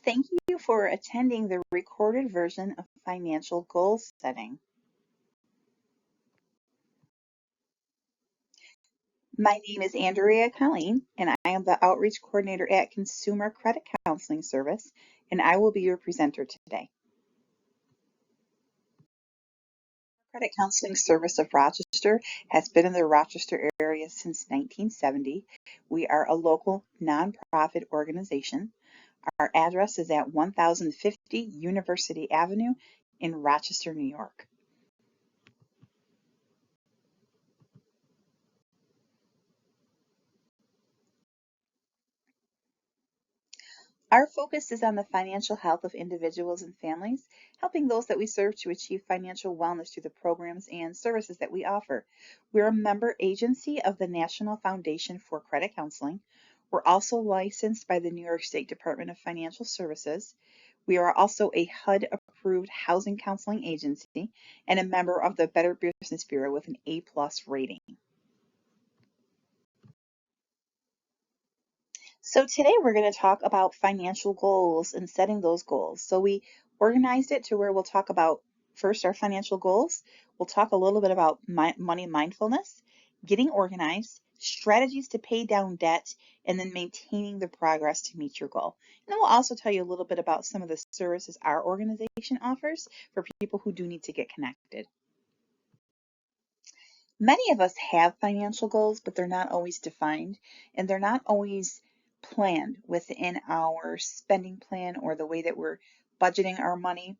Thank you for attending the recorded version of financial goal setting. My name is Andrea Colleen, and I am the Outreach Coordinator at Consumer Credit Counseling Service, and I will be your presenter today. Credit Counseling Service of Rochester has been in the Rochester area since 1970. We are a local nonprofit organization. Our address is at 1050 University Avenue in Rochester, New York. Our focus is on the financial health of individuals and families, helping those that we serve to achieve financial wellness through the programs and services that we offer. We're a member agency of the National Foundation for Credit Counseling. We're also licensed by the New York State Department of Financial Services. We are also a HUD approved housing counseling agency and a member of the Better Business Bureau with an A+ rating. So today we're going to talk about financial goals and setting those goals. So we organized it to where we'll talk about first our financial goals. We'll talk a little bit about money mindfulness, getting organized, strategies to pay down debt, and then maintaining the progress to meet your goal. And then we'll also tell you a little bit about some of the services our organization offers for people who do need to get connected. Many of us have financial goals, but they're not always defined and they're not always planned within our spending plan or the way that we're budgeting our money.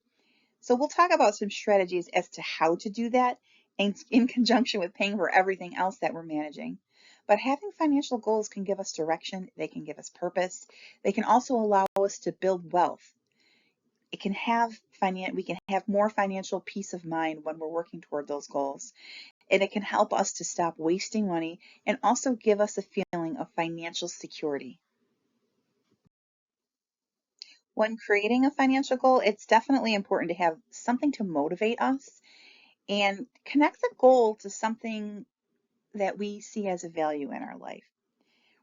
So we'll talk about some strategies as to how to do that in conjunction with paying for everything else that we're managing. But having financial goals can give us direction, they can give us purpose, they can also allow us to build wealth. We can have more financial peace of mind when we're working toward those goals. And it can help us to stop wasting money and also give us a feeling of financial security. When creating a financial goal, it's definitely important to have something to motivate us and connect the goal to something that we see as a value in our life.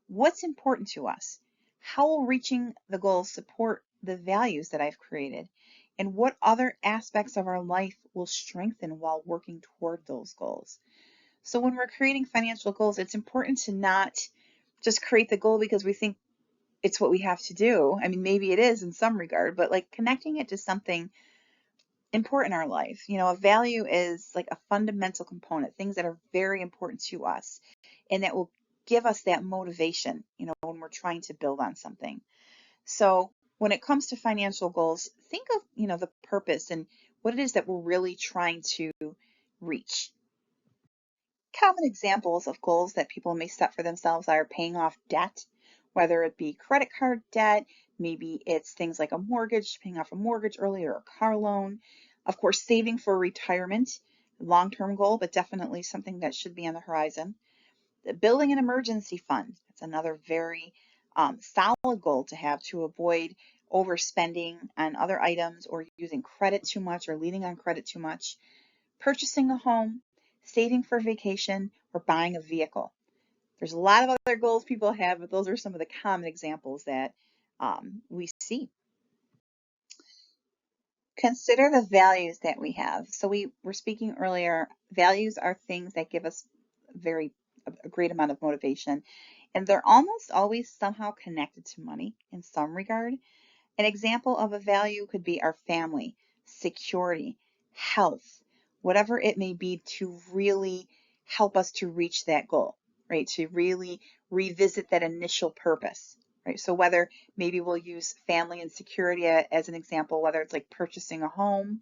What's important to us? How will reaching the goal support the values that I've created? And what other aspects of our life will strengthen while working toward those goals? So when we're creating financial goals, it's important to not just create the goal because we think it's what we have to do. I mean, maybe it is in some regard, but like connecting it to something important in our life. You know, a value is like a fundamental component, things that are very important to us and that will give us that motivation, you know, when we're trying to build on something. So when it comes to financial goals, think of, you know, the purpose and what it is that we're really trying to reach. Common examples of goals that people may set for themselves are paying off debt, whether it be credit card debt, maybe it's things like a mortgage, paying off a mortgage early or a car loan. Of course, saving for retirement, long-term goal, but definitely something that should be on the horizon. Building an emergency fund, that's another very solid goal to have to avoid overspending on other items or using credit too much or leaning on credit too much. Purchasing a home, saving for vacation, or buying a vehicle. There's a lot of other goals people have, but those are some of the common examples that we see. Consider the values that we have. So we were speaking earlier, values are things that give us a great amount of motivation, and they're almost always somehow connected to money in some regard. An example of a value could be our family, security, health, whatever it may be to really help us to reach that goal, right? To really revisit that initial purpose, right? So whether maybe we'll use family and security as an example, whether it's like purchasing a home,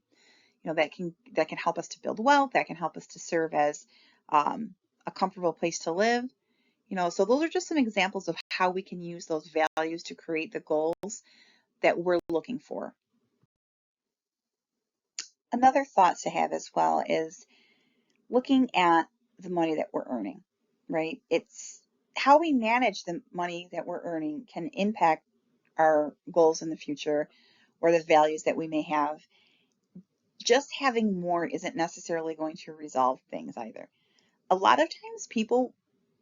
you know, that can help us to build wealth, that can help us to serve as a comfortable place to live. You know, so those are just some examples of how we can use those values to create the goals that we're looking for. Another thought to have as well is looking at the money that we're earning, right? It's how we manage the money that we're earning can impact our goals in the future or the values that we may have. Just having more isn't necessarily going to resolve things either. A lot of times people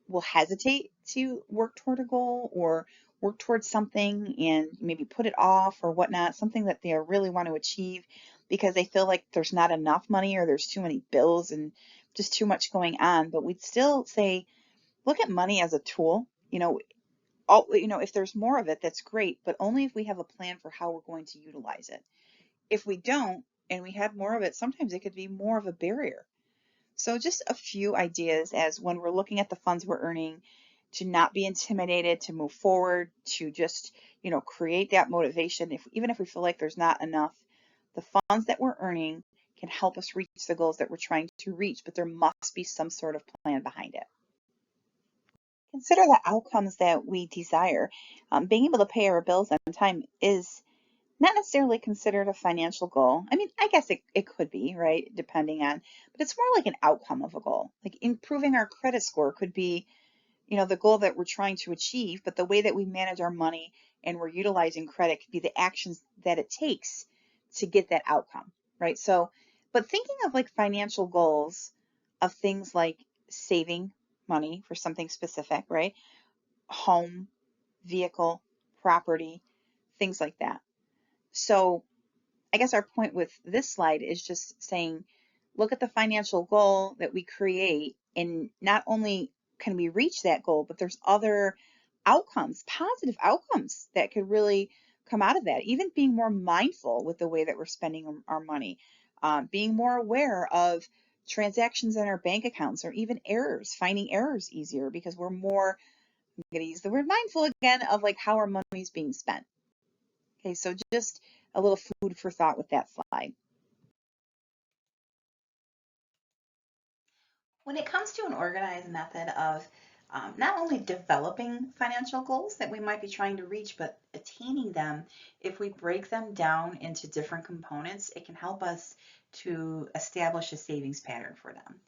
will hesitate to work toward a goal or work towards something and maybe put it off or whatnot, something that they really want to achieve because they feel like there's not enough money or there's too many bills and just too much going on. But we'd still say, look at money as a tool. If there's more of it, that's great, but only if we have a plan for how we're going to utilize it. If we don't, and we have more of it, sometimes it could be more of a barrier. So just a few ideas as when we're looking at the funds we're earning, to not be intimidated, to move forward, to just, create that motivation. Even if we feel like there's not enough, the funds that we're earning can help us reach the goals that we're trying to reach, but there must be some sort of plan behind it. Consider the outcomes that we desire. Being able to pay our bills on time is not necessarily considered a financial goal. I mean, I guess it could be, right? Depending on, but it's more like an outcome of a goal. Like improving our credit score could be, the goal that we're trying to achieve, but the way that we manage our money and we're utilizing credit could be the actions that it takes to get that outcome, right? So, but thinking of like financial goals of things like saving money for something specific, right? Home, vehicle, property, things like that. So I guess our point with this slide is just saying, look at the financial goal that we create, and not only can we reach that goal, but there's other outcomes, positive outcomes that could really come out of that. Even being more mindful with the way that we're spending our money, being more aware of transactions in our bank accounts, or even errors, finding errors easier because we're more, I'm going to use the word mindful again, of like how our money is being spent. Okay, so just a little food for thought with that slide. When it comes to an organized method of not only developing financial goals that we might be trying to reach, but attaining them, if we break them down into different components, it can help us to establish a savings pattern for them.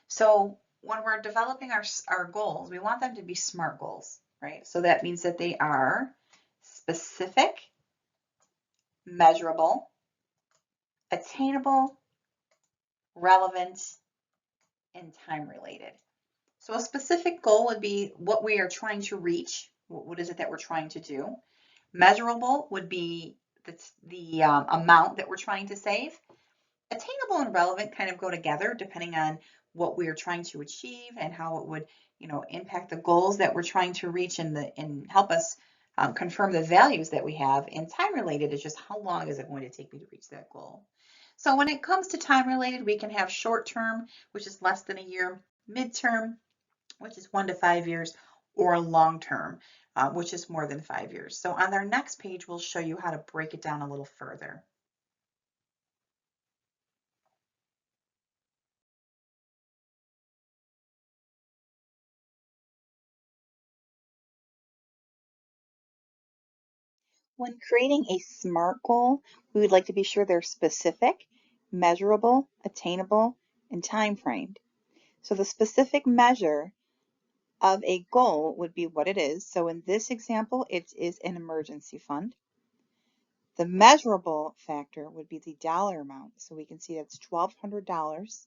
So when we're developing our goals, we want them to be SMART goals, right? So that means that they are specific, measurable, attainable, relevant, and time related. So a specific goal would be what we are trying to reach. What is it that we're trying to do? Measurable would be the amount that we're trying to save. Attainable and relevant kind of go together depending on what we are trying to achieve and how it would, impact the goals that we're trying to reach and help us confirm the values that we have. And time related is just how long is it going to take me to reach that goal. So when it comes to time related, we can have short term, which is less than a year, midterm, which is 1 to 5 years, or long term, which is more than 5 years. So on our next page, we'll show you how to break it down a little further. When creating a SMART goal, we would like to be sure they're specific, measurable, attainable, and time framed. So the specific measure of a goal would be what it is. So in this example, it is an emergency fund. The measurable factor would be the dollar amount. So we can see that's $1,200.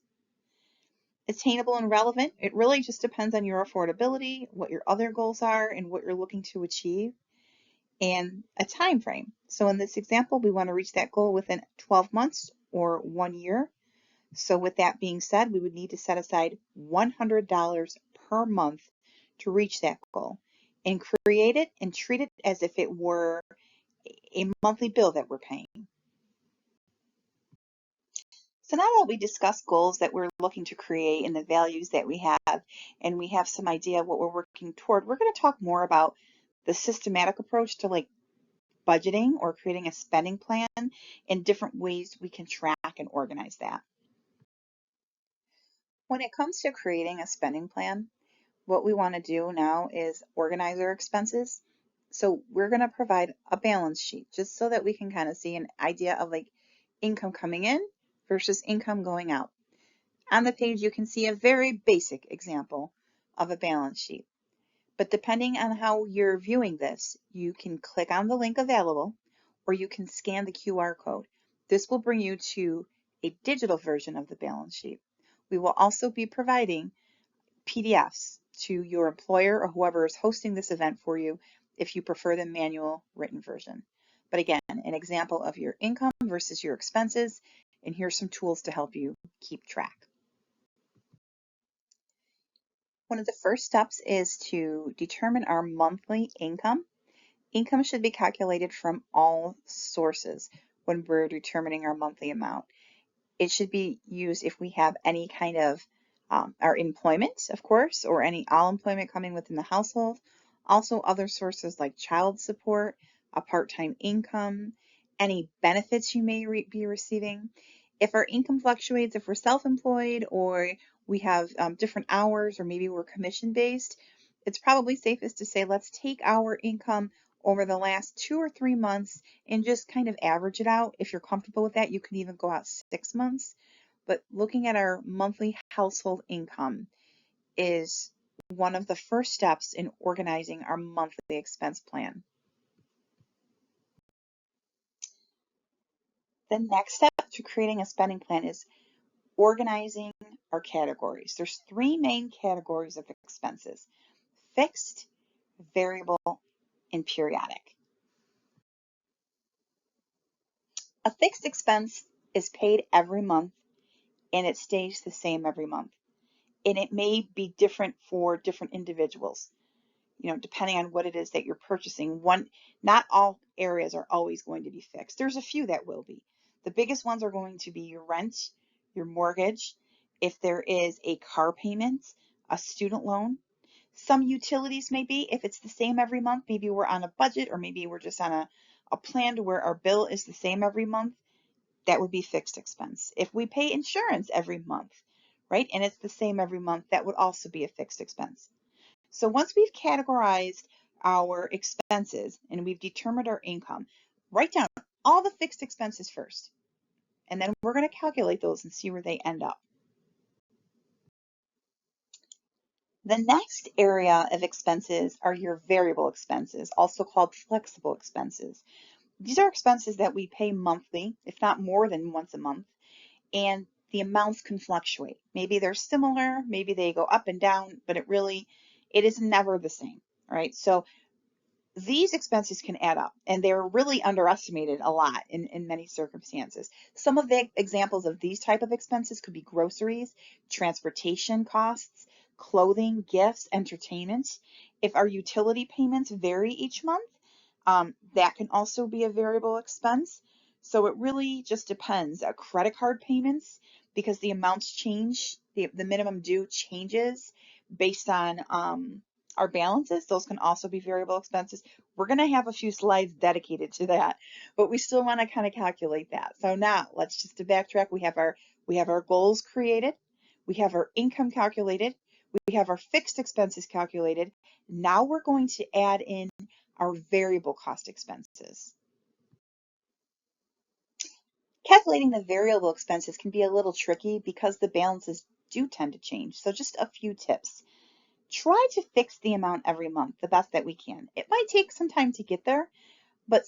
Attainable and relevant, it really just depends on your affordability, what your other goals are, and what you're looking to achieve, and a time frame. So in this example, we want to reach that goal within 12 months or 1 year. So with that being said, we would need to set aside $100 per month to reach that goal, and create it and treat it as if it were a monthly bill that we're paying. So now that we discussed goals that we're looking to create and the values that we have, and we have some idea of what we're working toward, we're going to talk more about the systematic approach to like budgeting or creating a spending plan, and different ways we can track and organize that. When it comes to creating a spending plan, what we want to do now is organize our expenses. So we're going to provide a balance sheet just so that we can kind of see an idea of like income coming in versus income going out. On the page, you can see a very basic example of a balance sheet. But depending on how you're viewing this, you can click on the link available, or you can scan the QR code. This will bring you to a digital version of the balance sheet. We will also be providing PDFs to your employer or whoever is hosting this event for you if you prefer the manual written version. But again, an example of your income versus your expenses, and here's some tools to help you keep track. One of the first steps is to determine our monthly income. Income should be calculated from all sources when we're determining our monthly amount. It should be used if we have any kind of our employment, of course, or any all employment coming within the household. Also other sources like child support, a part-time income, any benefits you may be receiving. If our income fluctuates, if we're self-employed or we have different hours or maybe we're commission-based, it's probably safest to say let's take our income over the last 2 or 3 months and just kind of average it out. If you're comfortable with that, you can even go out 6 months. But looking at our monthly household income is one of the first steps in organizing our monthly expense plan. The next step to creating a spending plan is organizing our categories. There's 3 main categories of expenses: fixed, variable, and periodic. A fixed expense is paid every month and it stays the same every month. And it may be different for different individuals, depending on what it is that you're purchasing. Not all areas are always going to be fixed. There's a few that will be. The biggest ones are going to be your rent, your mortgage, if there is a car payment, a student loan. Some utilities may be, if it's the same every month, maybe we're on a budget or maybe we're just on a plan to where our bill is the same every month, that would be fixed expense. If we pay insurance every month, right, and it's the same every month, that would also be a fixed expense. So once we've categorized our expenses and we've determined our income, write down all the fixed expenses first, and then we're going to calculate those and see where they end up. The next area of expenses are your variable expenses, also called flexible expenses. These are expenses that we pay monthly, if not more than once a month, and the amounts can fluctuate. Maybe they're similar, maybe they go up and down, but it is never the same, right? So these expenses can add up and they're really underestimated a lot in many circumstances. Some of the examples of these type of expenses could be groceries, transportation costs, clothing, gifts, entertainment. If our utility payments vary each month, that can also be a variable expense. So it really just depends. Credit card payments, because the amounts change, the minimum due changes based on our balances. Those can also be variable expenses. We're going to have a few slides dedicated to that, but we still want to kind of calculate that. So now let's just to backtrack. We have our goals created. We have our income calculated. We have our fixed expenses calculated. Now we're going to add in our variable cost expenses. Calculating the variable expenses can be a little tricky because the balances do tend to change. So just a few tips. Try to fix the amount every month the best that we can. It might take some time to get there, but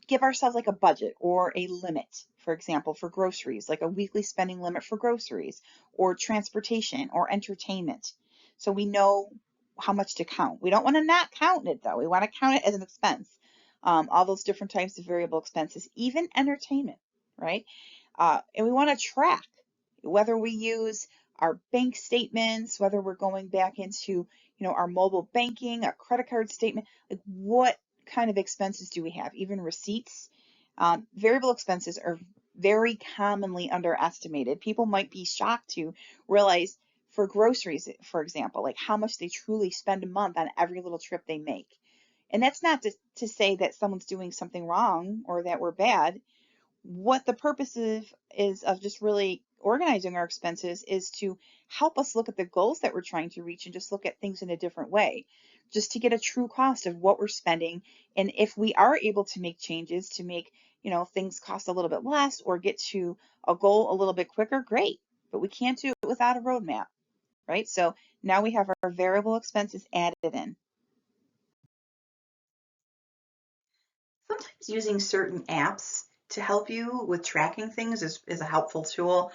give ourselves like a budget or a limit, for example, for groceries, like a weekly spending limit for groceries or transportation or entertainment. So we know how much to count. We don't want to not count it though. We want to count it as an expense. All those different types of variable expenses, even entertainment, right? And we want to track whether we use our bank statements, whether we're going back into, our mobile banking, a credit card statement, like what kind of expenses do we have? Even receipts. Variable expenses are very commonly underestimated. People might be shocked to realize for groceries, for example, like how much they truly spend a month on every little trip they make. And that's not to say that someone's doing something wrong or that we're bad. What the purpose is of just really organizing our expenses is to help us look at the goals that we're trying to reach and just look at things in a different way, just to get a true cost of what we're spending. And if we are able to make changes to make, things cost a little bit less or get to a goal a little bit quicker, great. But we can't do it without a roadmap, right? So now we have our variable expenses added in. Sometimes using certain apps to help you with tracking things is a helpful tool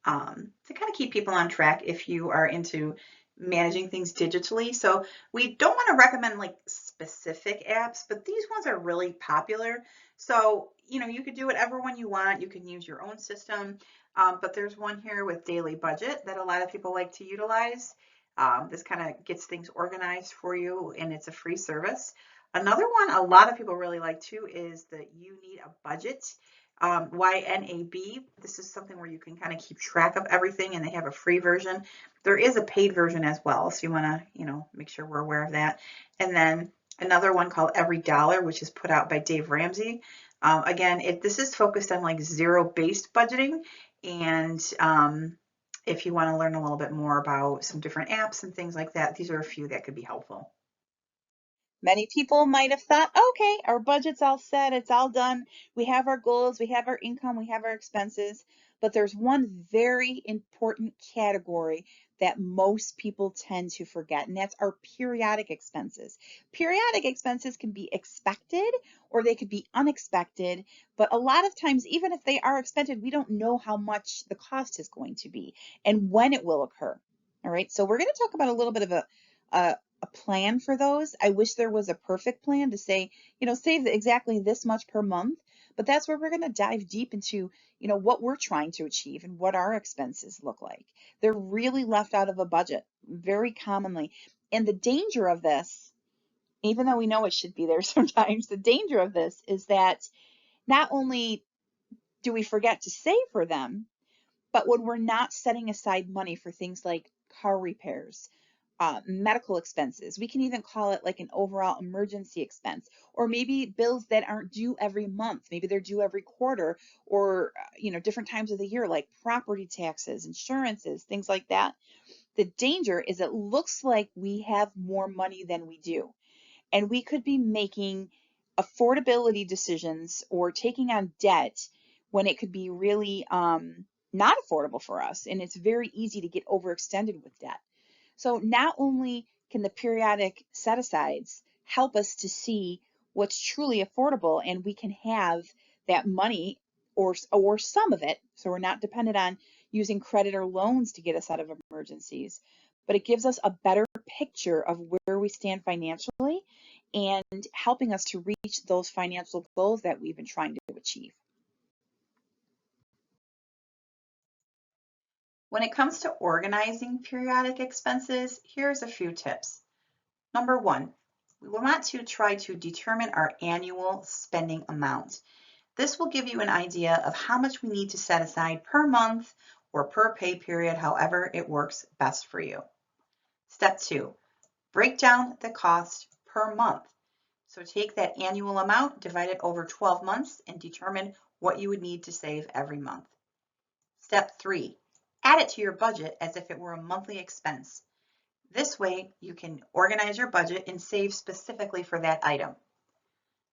to kind of keep people on track if you are into managing things digitally. So we don't want to recommend like specific apps, but these ones are really popular. So, you could do whatever one you want. You can use your own system. But there's one here with Daily Budget that a lot of people like to utilize. This kind of gets things organized for you, and it's a free service. Another one a lot of people really like too is the You Need a Budget. YNAB. This is something where you can kind of keep track of everything, and they have a free version. There is a paid version as well, so you want to, make sure we're aware of that. And then another one called Every Dollar, which is put out by Dave Ramsey. Again, this is focused on like zero-based budgeting, and if you want to learn a little bit more about some different apps and things like that, these are a few that could be helpful. Many people might have thought, okay, our budget's all set, it's all done. We have our goals, we have our income, we have our expenses. But there's one very important category that most people tend to forget, and that's our periodic expenses. Periodic expenses can be expected or they could be unexpected, but a lot of times, even if they are expected, we don't know how much the cost is going to be and when it will occur. All right, so we're going to talk about a little bit of a plan for those. I wish there was a perfect plan to say, save exactly this much per month, but that's where we're going to dive deep into, what we're trying to achieve and what our expenses look like. They're really left out of a budget very commonly. And the danger of this, even though we know it should be there sometimes, the danger of this is that not only do we forget to save for them, but when we're not setting aside money for things like car repairs, medical expenses, we can even call it like an overall emergency expense, or maybe bills that aren't due every month. Maybe they're due every quarter, or, different times of the year, like property taxes, insurances, things like that. The danger is it looks like we have more money than we do. And we could be making affordability decisions or taking on debt when it could be really not affordable for us. And it's very easy to get overextended with debt. So not only can the periodic set asides help us to see what's truly affordable, and we can have that money or some of it, so we're not dependent on using credit or loans to get us out of emergencies, but it gives us a better picture of where we stand financially and helping us to reach those financial goals that we've been trying to achieve. When it comes to organizing periodic expenses, here's a few tips. Number one, we want to try to determine our annual spending amount. This will give you an idea of how much we need to set aside per month or per pay period, however it works best for you. Step two, break down the cost per month. So take that annual amount, divide it over 12 months, and determine what you would need to save every month. Step three, add it to your budget as if it were a monthly expense. This way, you can organize your budget and save specifically for that item.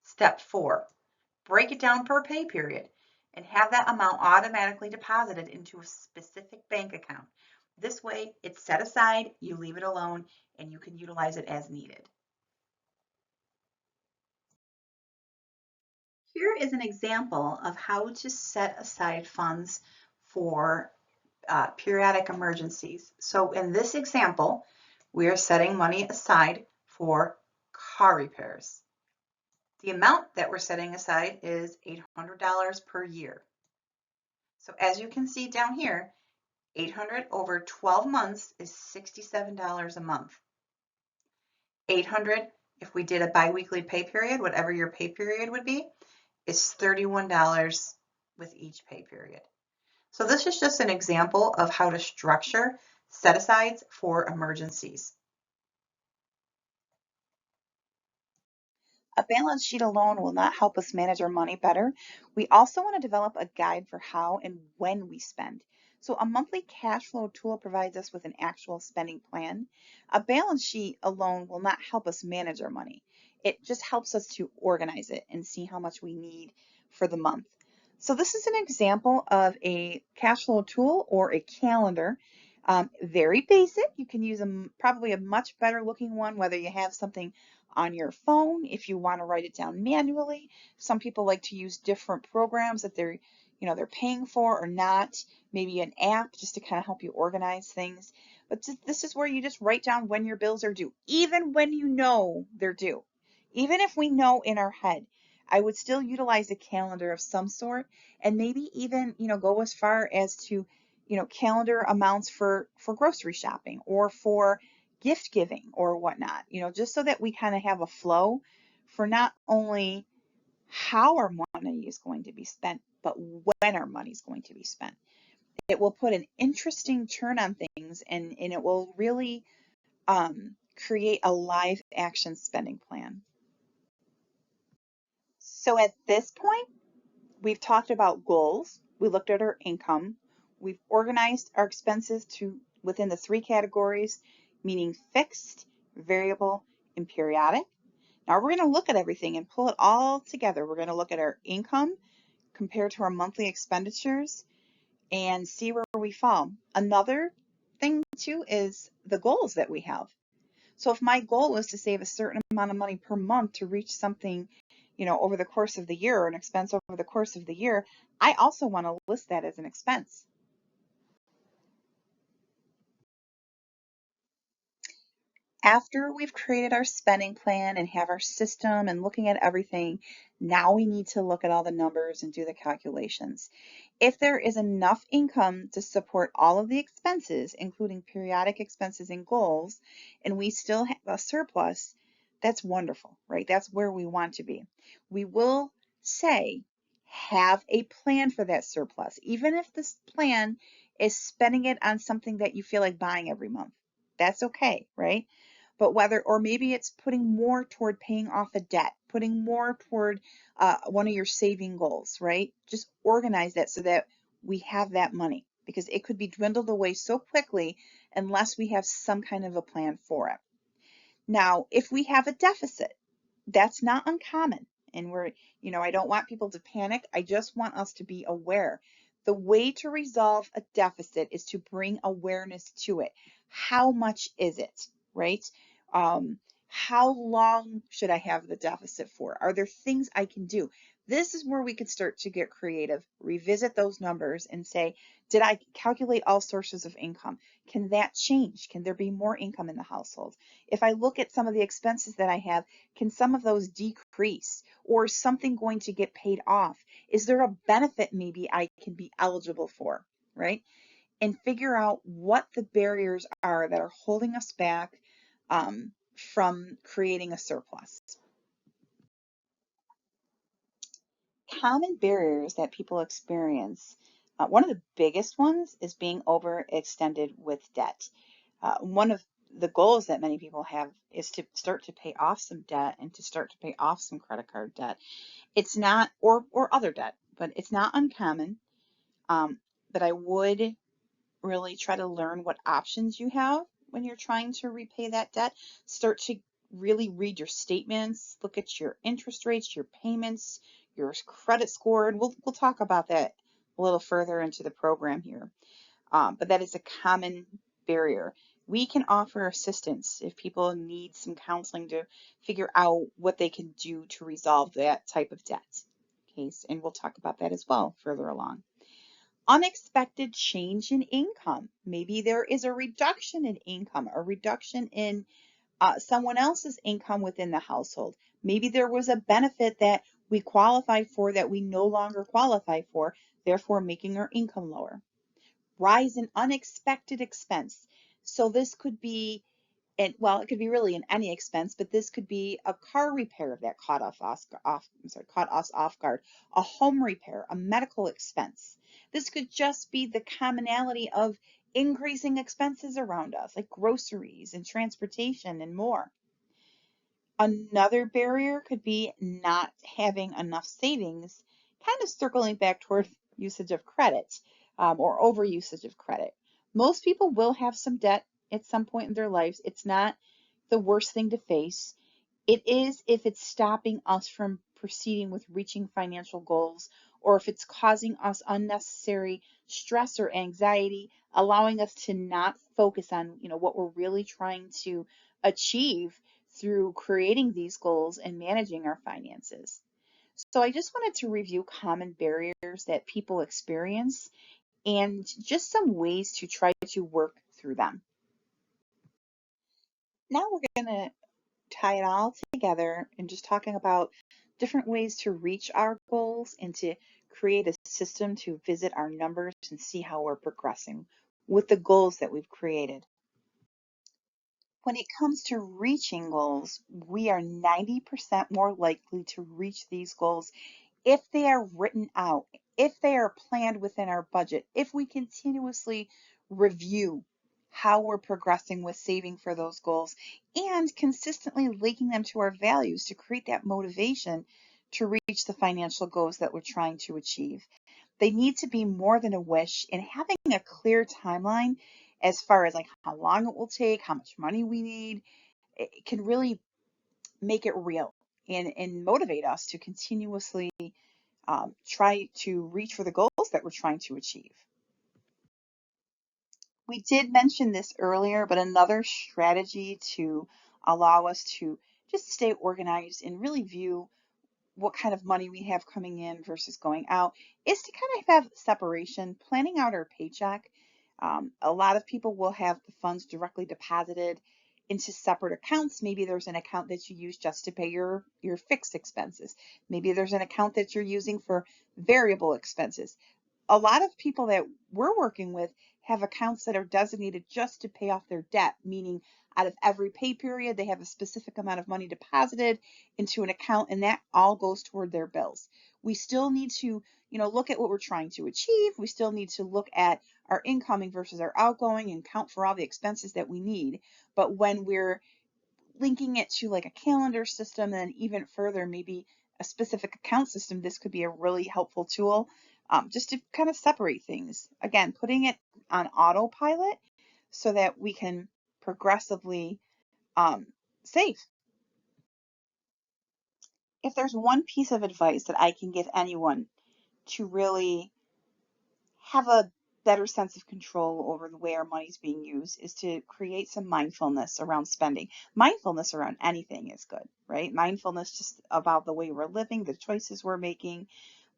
Step four, break it down per pay period and have that amount automatically deposited into a specific bank account. This way, it's set aside, you leave it alone, and you can utilize it as needed. Here is an example of how to set aside funds for periodic emergencies. So in this example, we are setting money aside for car repairs. The amount that we're setting aside is $800 per year. So as you can see down here, 800 over 12 months is $67 a month. 800, if we did a biweekly pay period, whatever your pay period would be, is $31 with each pay period. So this is just an example of how to structure set-asides for emergencies. A balance sheet alone will not help us manage our money better. We also want to develop a guide for how and when we spend. So a monthly cash flow tool provides us with an actual spending plan. A balance sheet alone will not help us manage our money. It just helps us to organize it and see how much we need for the month. So this is an example of a cash flow tool or a calendar. Very basic. You can use probably a much better looking one, whether you have something on your phone if you want to write it down manually. Some people like to use different programs that they're paying for or not, maybe an app just to kind of help you organize things. But this is where you just write down when your bills are due, even when you know they're due. Even if we know in our head, I would still utilize a calendar of some sort, and maybe even, go as far as to, calendar amounts for grocery shopping or for gift giving or whatnot, just so that we kind of have a flow for not only how our money is going to be spent, but when our money is going to be spent. It will put an interesting turn on things, and it will really create a live action spending plan. So at this point, we've talked about goals. We looked at our income. We've organized our expenses to within the three categories, meaning fixed, variable, and periodic. Now we're going to look at everything and pull it all together. We're going to look at our income compared to our monthly expenditures and see where we fall. Another thing too is the goals that we have. So if my goal was to save a certain amount of money per month to reach something, over the course of the year, or an expense over the course of the year, I also want to list that as an expense. After we've created our spending plan and have our system and looking at everything, now we need to look at all the numbers and do the calculations. If there is enough income to support all of the expenses, including periodic expenses and goals, and we still have a surplus, that's wonderful, right? That's where we want to be. We will say, have a plan for that surplus, even if this plan is spending it on something that you feel like buying every month. That's okay, right? But whether, or maybe it's putting more toward paying off a debt, putting more toward one of your saving goals, right? Just organize that so that we have that money, because it could be dwindled away so quickly unless we have some kind of a plan for it. Now, if we have a deficit, that's not uncommon. And I don't want people to panic. I just want us to be aware. The way to resolve a deficit is to bring awareness to it. How much is it, right? How long should I have the deficit for? Are there things I can do? This is where we can start to get creative, revisit those numbers and say, did I calculate all sources of income? Can that change? Can there be more income in the household? If I look at some of the expenses that I have, can some of those decrease, or is something going to get paid off? Is there a benefit maybe I can be eligible for, right? And figure out what the barriers are that are holding us back from creating a surplus. Common barriers that people experience. One of the biggest ones is being overextended with debt. One of the goals that many people have is to start to pay off some debt and to start to pay off some credit card debt. It's not, or other debt, but it's not uncommon. But I would really try to learn what options you have when you're trying to repay that debt. Start to really read your statements, look at your interest rates, your payments, your credit score, and we'll talk about that a little further into the program here. But that is a common barrier. We can offer assistance if people need some counseling to figure out what they can do to resolve that type of debt. Okay, and we'll talk about that as well further along. Unexpected change in income. Maybe there is a reduction in income, a reduction in someone else's income within the household. Maybe there was a benefit that we qualified for that we no longer qualify for, therefore making our income lower. Rise in unexpected expense. So this could be, and well, it could be really in any expense, but this could be a car repair that caught us off guard, a home repair, a medical expense. This could just be the commonality of increasing expenses around us, like groceries and transportation and more. Another barrier could be not having enough savings, kind of circling back toward usage of credit or over usage of credit. Most people will have some debt at some point in their lives. It's not the worst thing to face. It is if it's stopping us from proceeding with reaching financial goals, or if it's causing us unnecessary stress or anxiety, allowing us to not focus on, what we're really trying to achieve through creating these goals and managing our finances. So I just wanted to review common barriers that people experience and just some ways to try to work through them. Now we're going to tie it all together and just talking about different ways to reach our goals and to create a system to visit our numbers and see how we're progressing with the goals that we've created. When it comes to reaching goals, we are 90% more likely to reach these goals if they are written out, if they are planned within our budget, if we continuously review how we're progressing with saving for those goals and consistently linking them to our values to create that motivation to reach the financial goals that we're trying to achieve. They need to be more than a wish, and having a clear timeline as far as like how long it will take, how much money we need, it can really make it real and motivate us to continuously try to reach for the goals that we're trying to achieve. We did mention this earlier, but another strategy to allow us to just stay organized and really view what kind of money we have coming in versus going out is to kind of have separation, planning out our paycheck. A lot of people will have the funds directly deposited into separate accounts. Maybe there's an account that you use just to pay your fixed expenses. Maybe there's an account that you're using for variable expenses. A lot of people that we're working with have accounts that are designated just to pay off their debt, meaning out of every pay period, they have a specific amount of money deposited into an account, and that all goes toward their bills. We still need to, look at what we're trying to achieve. We still need to look at our incoming versus our outgoing and count for all the expenses that we need. But when we're linking it to like a calendar system and even further, maybe a specific account system, this could be a really helpful tool just to kind of separate things. Again, putting it on autopilot so that we can progressively um, save. If there's one piece of advice that I can give anyone to really have a better sense of control over the way our money's being used is to create some mindfulness around spending. Mindfulness around anything is good, right? Mindfulness just about the way we're living, the choices we're making,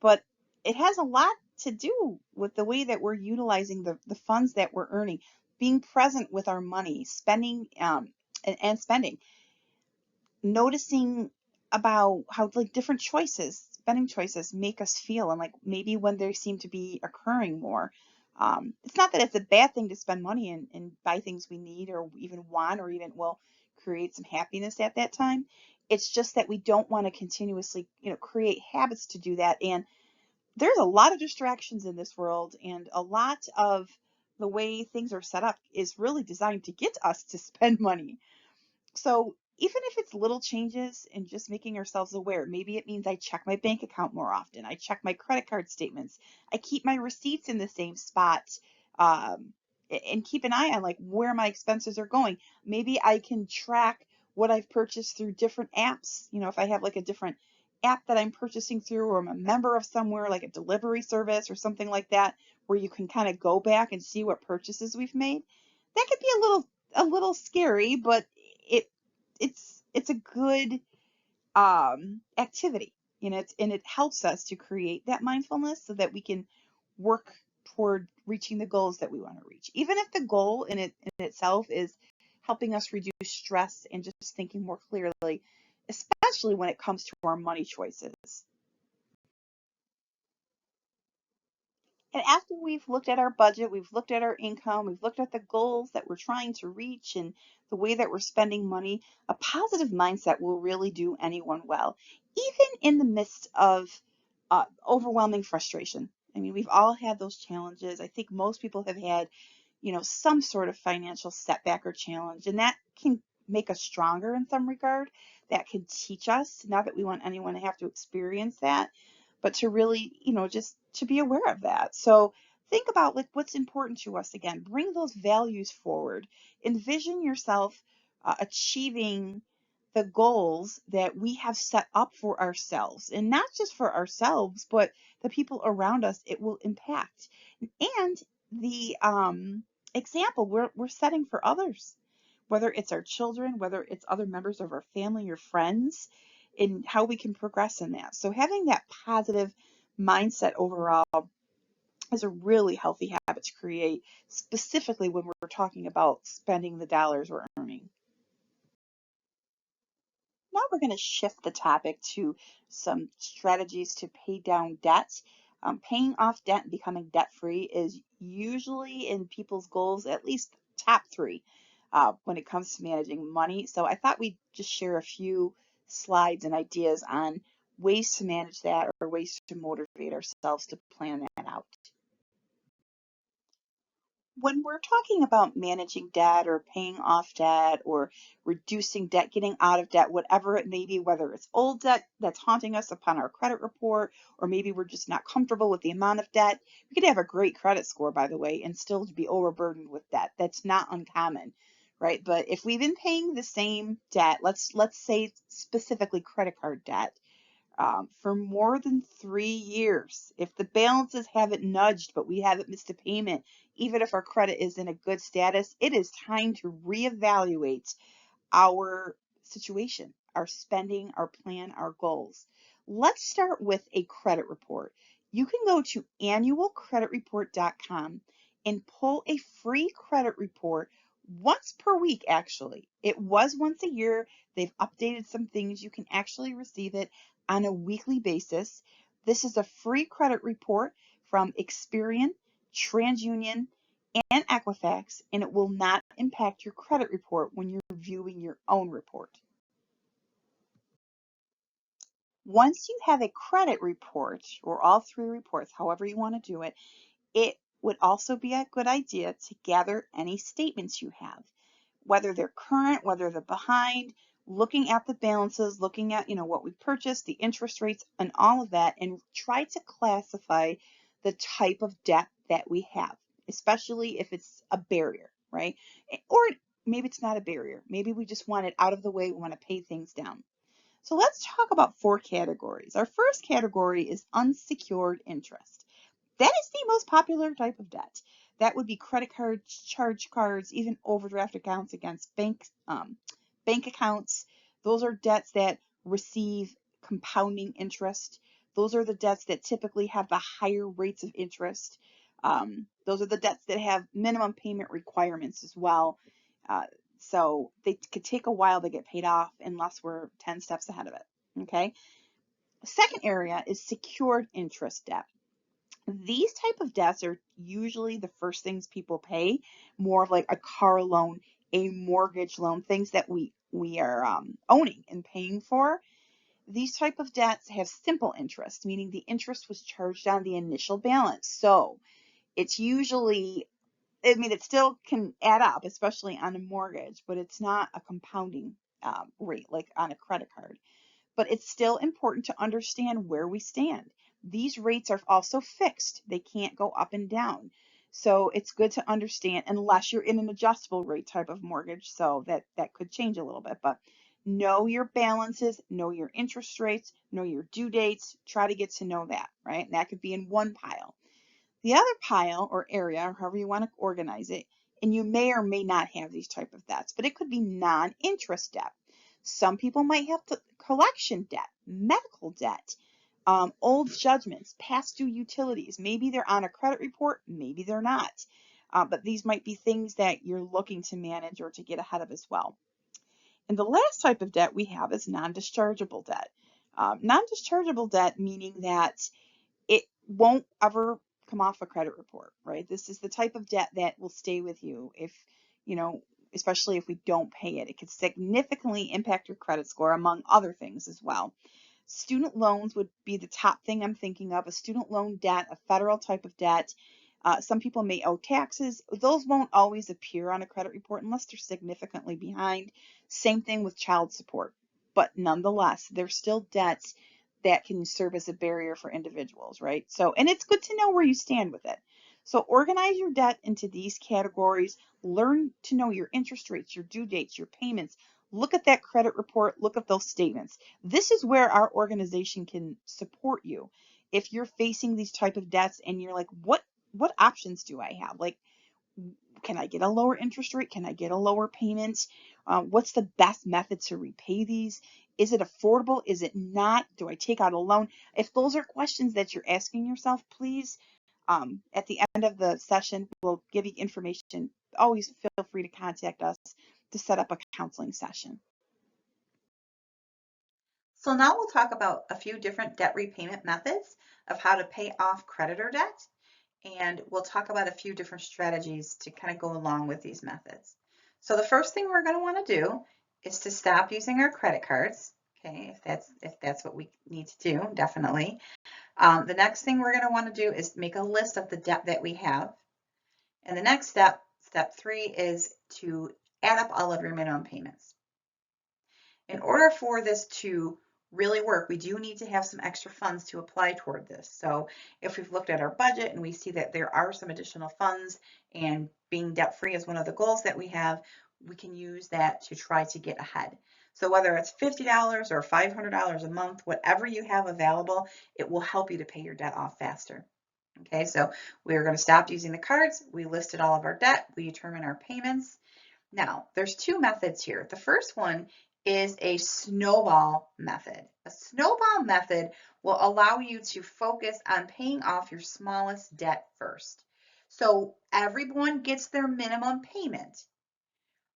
but it has a lot to do with the way that we're utilizing the funds that we're earning, being present with our money, spending and spending, noticing about how like different choices, spending choices make us feel and like maybe when they seem to be occurring more. It's not that it's a bad thing to spend money and buy things we need or even want or even will create some happiness at that time. It's just that we don't want to continuously, create habits to do that. And there's a lot of distractions in this world and a lot of the way things are set up is really designed to get us to spend money. So even if it's little changes and just making ourselves aware, maybe it means I check my bank account more often. I check my credit card statements. I keep my receipts in the same spot, um, and keep an eye on like where my expenses are going. Maybe I can track what I've purchased through different apps. If I have like a different app that I'm purchasing through, or I'm a member of somewhere like a delivery service or something like that, where you can kind of go back and see what purchases we've made. That could be a little scary, but it it's a good activity, and it helps us to create that mindfulness so that we can work toward reaching the goals that we want to reach, even if the goal in itself is helping us reduce stress and just thinking more clearly, especially when it comes to our money choices. And after we've looked at our budget, we've looked at our income, we've looked at the goals that we're trying to reach and the way that we're spending money, a positive mindset will really do anyone well, even in the midst of overwhelming frustration. I mean, we've all had those challenges. I think most people have had, some sort of financial setback or challenge, and that can make us stronger in some regard. That can teach us, not that we want anyone to have to experience that, but to really, just to be aware of that. So think about like what's important to us again. Bring those values forward. Envision yourself achieving the goals that we have set up for ourselves, and not just for ourselves, but the people around us it will impact, and the example we're setting for others, whether it's our children, whether it's other members of our family or friends, and how we can progress in that. So having that positive mindset overall is a really healthy habit to create, specifically when we're talking about spending the dollars we're earning. we're going to shift the topic to some strategies to pay down debt. Paying off debt and becoming debt-free is usually in people's goals, at least top three, when it comes to managing money. So I thought we'd just share a few slides and ideas on ways to manage that or ways to motivate ourselves to plan that out. When we're talking about managing debt or paying off debt or reducing debt, getting out of debt, whatever it may be, whether it's old debt that's haunting us upon our credit report, or maybe we're just not comfortable with the amount of debt. We could have a great credit score, by the way, and still be overburdened with debt. That's not uncommon, right? But if we've been paying the same debt, let's say specifically credit card debt, for more than 3 years. If the balances haven't nudged, but we haven't missed a payment, even if our credit is in a good status, it is time to reevaluate our situation, our spending, our plan, our goals. Let's start with a credit report. You can go to annualcreditreport.com and pull a free credit report once per week, actually. It was once a year. They've updated some things. You can actually receive it on a weekly basis. This is a free credit report from Experian, TransUnion, and Equifax, and it will not impact your credit report when you're viewing your own report. Once you have a credit report, or all three reports, however you want to do it, it would also be a good idea to gather any statements you have, whether they're current, whether they're behind, looking at the balances, looking at, what we purchased, the interest rates, and all of that, and try to classify the type of debt that we have, especially if it's a barrier, right? Or maybe it's not a barrier. Maybe we just want it out of the way. We want to pay things down. So let's talk about 4 categories. Our first category is unsecured interest. That is the most popular type of debt. That would be credit cards, charge cards, even overdraft accounts against bank accounts. Those are debts that receive compounding interest. Those are the debts that typically have the higher rates of interest. Those are the debts that have minimum payment requirements as well. So they could take a while to get paid off unless we're 10 steps ahead of it. Okay. The second area is secured interest debt. These type of debts are usually the first things people pay, more of like a car loan, a mortgage loan, things that we are owning and paying for. These type of debts have simple interest, meaning the interest was charged on the initial balance. So it's usually, it still can add up, especially on a mortgage, but it's not a compounding rate like on a credit card. But it's still important to understand where we stand. These rates are also fixed. They can't go up and down. So it's good to understand, unless you're in an adjustable rate type of mortgage, so that could change a little bit. But know your balances, know your interest rates, know your due dates. Try to get to know that, right? And that could be in one pile. The other pile or area, or however you want to organize it, and you may or may not have these type of debts, but it could be non-interest debt. Some people might have collection debt, medical debt, old judgments, past due utilities. Maybe they're on a credit report, maybe they're not. But these might be things that you're looking to manage or to get ahead of as well. And the last type of debt we have is non-dischargeable debt. Non-dischargeable debt meaning that it won't ever come off a credit report, right? This is the type of debt that will stay with you if, especially if we don't pay it. It could significantly impact your credit score, among other things as well. Student loans would be the top thing I'm thinking of. A student loan debt, a federal type of debt. Some people may owe taxes. Those won't always appear on a credit report unless they're significantly behind. Same thing with child support. But nonetheless, they're still debts that can serve as a barrier for individuals, right? So, and it's good to know where you stand with it. So organize your debt into these categories. Learn to know your interest rates, your due dates, your payments. Look at that credit report. Look at those statements. This is where our organization can support you. If you're facing these type of debts and you're like, what options do I have? Like, can I get a lower interest rate? Can I get a lower payment? What's the best method to repay these? Is it affordable? Is it not? Do I take out a loan? If those are questions that you're asking yourself, please, at the end of the session, we'll give you information. Always feel free to contact us to set up a counseling session. So now we'll talk about a few different debt repayment methods of how to pay off creditor debt. And we'll talk about a few different strategies to kind of go along with these methods. So the first thing we're going to want to do is to stop using our credit cards. Okay, if that's what we need to do, definitely. The next thing we're going to want to do is make a list of the debt that we have. And the next step, step 3, is to add up all of your minimum payments. In order for this to really work, we do need to have some extra funds to apply toward this. So if we've looked at our budget and we see that there are some additional funds and being debt-free is one of the goals that we have, we can use that to try to get ahead. So whether it's $50 or $500 a month, whatever you have available, it will help you to pay your debt off faster. Okay, so we're going to stop using the cards. We listed all of our debt. We determine our payments. Now, there's two methods here. The first one is a snowball method. A snowball method will allow you to focus on paying off your smallest debt first. So everyone gets their minimum payment,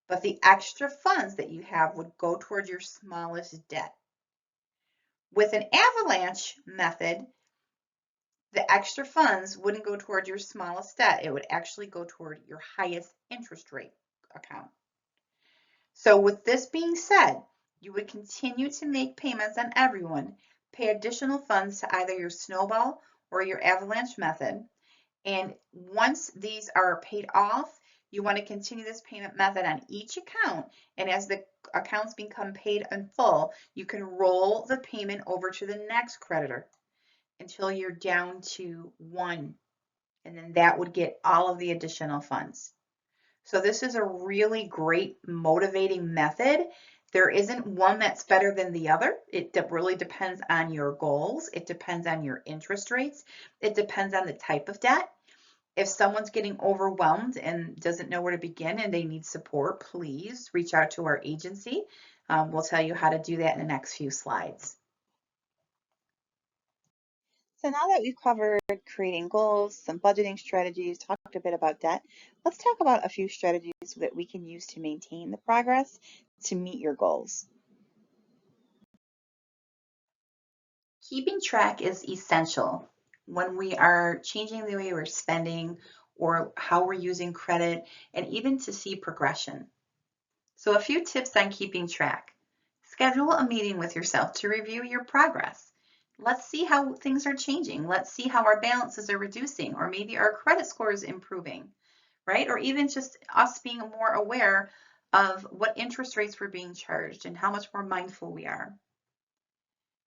but the extra funds that you have would go toward your smallest debt. With an avalanche method, the extra funds wouldn't go toward your smallest debt. It would actually go toward your highest interest rate account. So with this being said, you would continue to make payments on everyone, pay additional funds to either your snowball or your avalanche method. And once these are paid off, you want to continue this payment method on each account. And as the accounts become paid in full, you can roll the payment over to the next creditor until you're down to 1. And then that would get all of the additional funds. So this is a really great motivating method. There isn't one that's better than the other. It really depends on your goals. It depends on your interest rates. It depends on the type of debt. If someone's getting overwhelmed and doesn't know where to begin and they need support, please reach out to our agency. We'll tell you how to do that in the next few slides. So now that we've covered creating goals, some budgeting strategies, talked a bit about debt, let's talk about a few strategies that we can use to maintain the progress to meet your goals. Keeping track is essential when we are changing the way we're spending or how we're using credit, and even to see progression. So a few tips on keeping track. Schedule a meeting with yourself to review your progress. Let's see how things are changing. Let's see how our balances are reducing, or maybe our credit score is improving, right? Or even just us being more aware of what interest rates we're being charged and how much more mindful we are.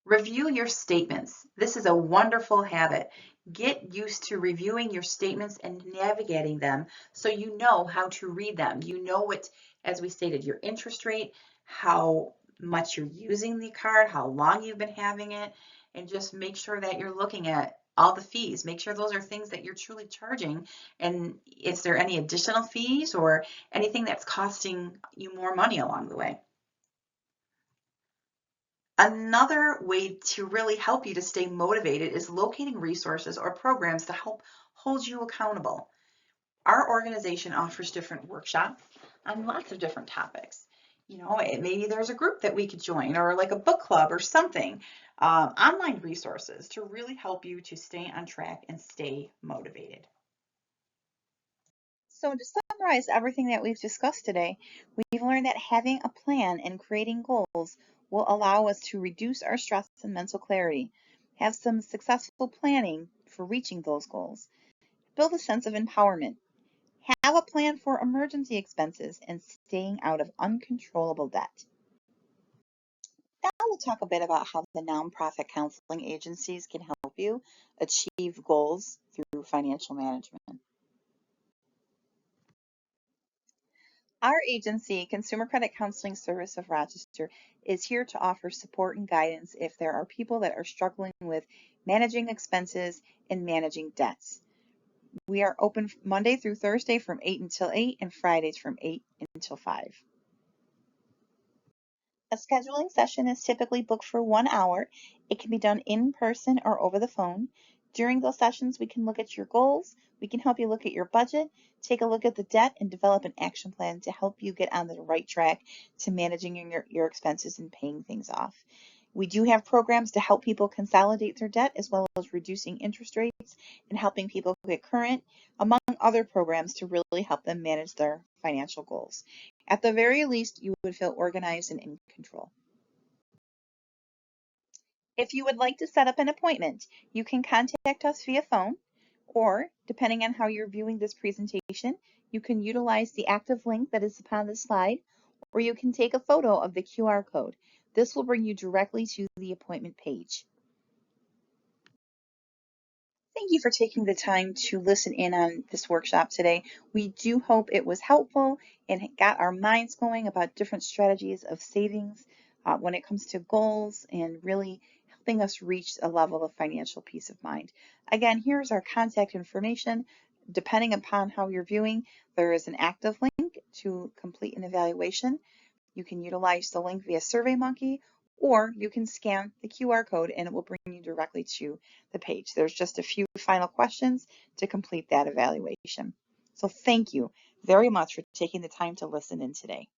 Review your statements. This is a wonderful habit. Get used to reviewing your statements and navigating them so you know how to read them. You know what, as we stated, your interest rate, how much you're using the card, how long you've been having it, and just make sure that you're looking at all the fees. Make sure those are things that you're truly charging. And is there any additional fees or anything that's costing you more money along the way? Another way to really help you to stay motivated is locating resources or programs to help hold you accountable. Our organization offers different workshops on lots of different topics. You know, maybe there's a group that we could join, or like a book club or something. Online resources to really help you to stay on track and stay motivated. So to summarize everything that we've discussed today, we've learned that having a plan and creating goals will allow us to reduce our stress and mental clarity, have some successful planning for reaching those goals, build a sense of empowerment, have a plan for emergency expenses, and staying out of uncontrollable debt. Now we'll talk a bit about how the nonprofit counseling agencies can help you achieve goals through financial management. Our agency, Consumer Credit Counseling Service of Rochester, is here to offer support and guidance if there are people that are struggling with managing expenses and managing debts. We are open Monday through Thursday from 8 until 8 and Fridays from 8 until 5. A scheduling session is typically booked for 1 hour. It can be done in person or over the phone. During those sessions, we can look at your goals, we can help you look at your budget, take a look at the debt, and develop an action plan to help you get on the right track to managing your expenses and paying things off. We do have programs to help people consolidate their debt, as well as reducing interest rates and helping people get current, among other programs to really help them manage their financial goals. At the very least, you would feel organized and in control. If you would like to set up an appointment, you can contact us via phone, or depending on how you're viewing this presentation, you can utilize the active link that is upon the slide, or you can take a photo of the QR code. This will bring you directly to the appointment page. Thank you for taking the time to listen in on this workshop today. We do hope it was helpful and it got our minds going about different strategies of savings when it comes to goals and really helping us reach a level of financial peace of mind. Again, here's our contact information. Depending upon how you're viewing, there is an active link to complete an evaluation. You can utilize the link via SurveyMonkey, or you can scan the QR code and it will bring you directly to the page. There's just a few final questions to complete that evaluation. So thank you very much for taking the time to listen in today.